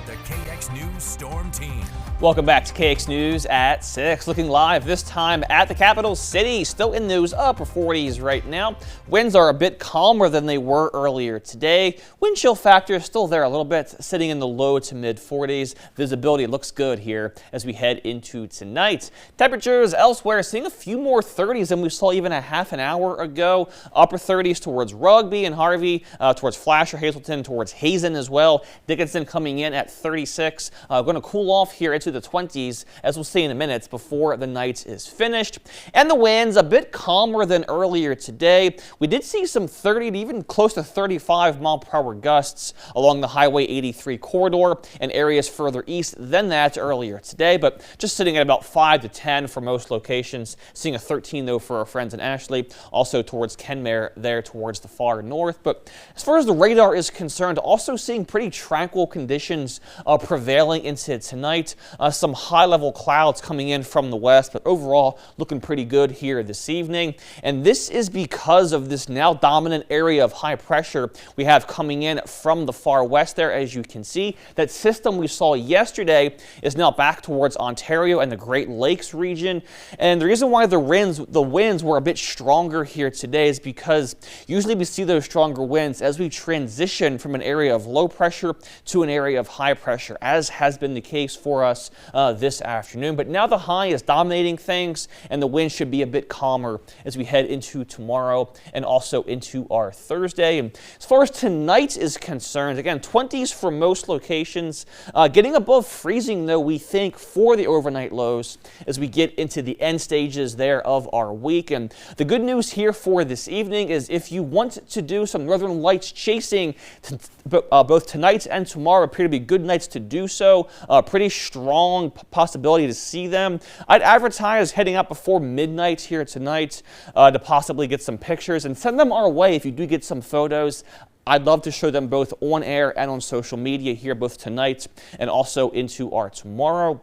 with the KX News Storm Team. Welcome back to KX News at 6. Looking live this time at the capital city. Still in those upper 40s right now. Winds are a bit calmer than they were earlier today. Wind chill factor is still there a little bit, sitting in the low to mid 40s. Visibility looks good here as we head into tonight. Temperatures elsewhere seeing a few more 30s than we saw even a half an hour ago. Upper 30s towards Rugby and Harvey, towards Flasher, Hazleton, towards Hazen as well. Dickinson coming in at 36. Going to cool off here into the 20s, as we'll see in a minute, before the night is finished. And the winds a bit calmer than earlier today. We did see some 30 to even close to 35 mile per hour gusts along the Highway 83 corridor and areas further east than that earlier today, but just sitting at about 5 to 10 for most locations. Seeing a 13 though for our friends in Ashley, also towards Kenmare there towards the far north. But as far as the radar is concerned, also seeing pretty tranquil conditions prevailing into tonight. Some high-level clouds coming in from the west, but overall looking pretty good here this evening. And this is because of this now dominant area of high pressure we have coming in from the far west there. As you can see, that system we saw yesterday is now back towards Ontario and the Great Lakes region. And the reason why the winds were a bit stronger here today is because usually we see those stronger winds as we transition from an area of low pressure to an area of high pressure, as has been the case for us this afternoon. But now the high is dominating things and the wind should be a bit calmer as we head into tomorrow and also into our Thursday. And as far as tonight is concerned, again, 20s for most locations, getting above freezing though, we think, for the overnight lows as we get into the end stages there of our week. And the good news here for this evening is if you want to do some northern lights chasing, both tonight and tomorrow appear to be good nights to do so. Pretty strong possibility to see them. I'd advertise heading out before midnight here tonight to possibly get some pictures and send them our way if you do get some photos. I'd love to show them both on air and on social media here, both tonight and also into our tomorrow.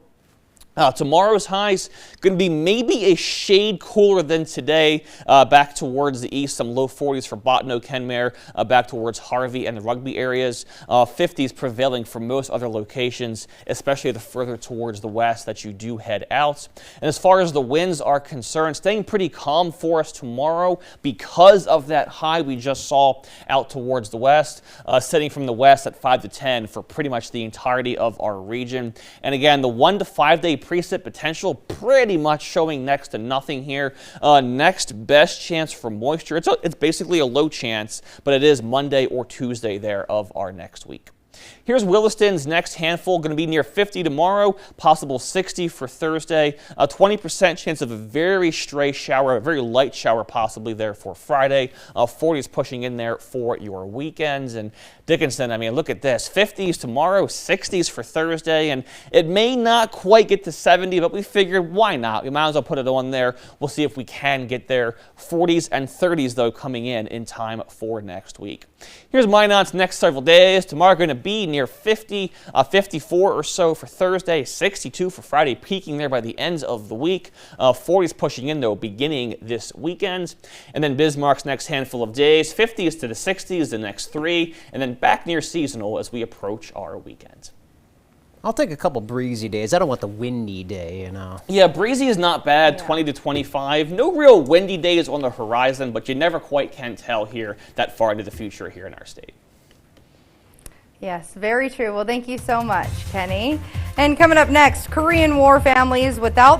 Tomorrow's highs going to be maybe a shade cooler than today, back towards the east, some low 40s for Bottineau, Kenmare, back towards Harvey and the Rugby areas. 50s prevailing for most other locations, especially the further towards the west that you do head out. And as far as the winds are concerned, staying pretty calm for us tomorrow because of that high we just saw out towards the west, setting from the west at 5 to 10 for pretty much the entirety of our region. And again, the 1 to 5 day precip potential pretty much showing next to nothing here. Next best chance for moisture, it's basically a low chance, but it is Monday or Tuesday there of our next week. Here's Williston's next handful, going to be near 50 tomorrow, possible 60 for Thursday. A 20% chance of a very stray shower, a very light shower possibly there for Friday. 40s pushing in there for your weekends. And Dickinson, I mean, look at this. 50s tomorrow, 60s for Thursday, and it may not quite get to 70, but we figured why not? We might as well put it on there. We'll see if we can get there. 40s and 30s, though, coming in time for next week. Here's Minot's next several days. Tomorrow going to be near 50, 54 or so for Thursday, 62 for Friday, peaking there by the end of the week. 40s pushing in, though, beginning this weekend. And then Bismarck's next handful of days, 50s to the 60s the next 3, and then back near seasonal as we approach our weekend. I'll take a couple breezy days. I don't want the windy day, you know. Yeah, breezy is not bad, 20 to 25. No real windy days on the horizon, but you never quite can tell here that far into the future here in our state. Yes, very true. Well, thank you so much, Kenny. And coming up next, Korean War families without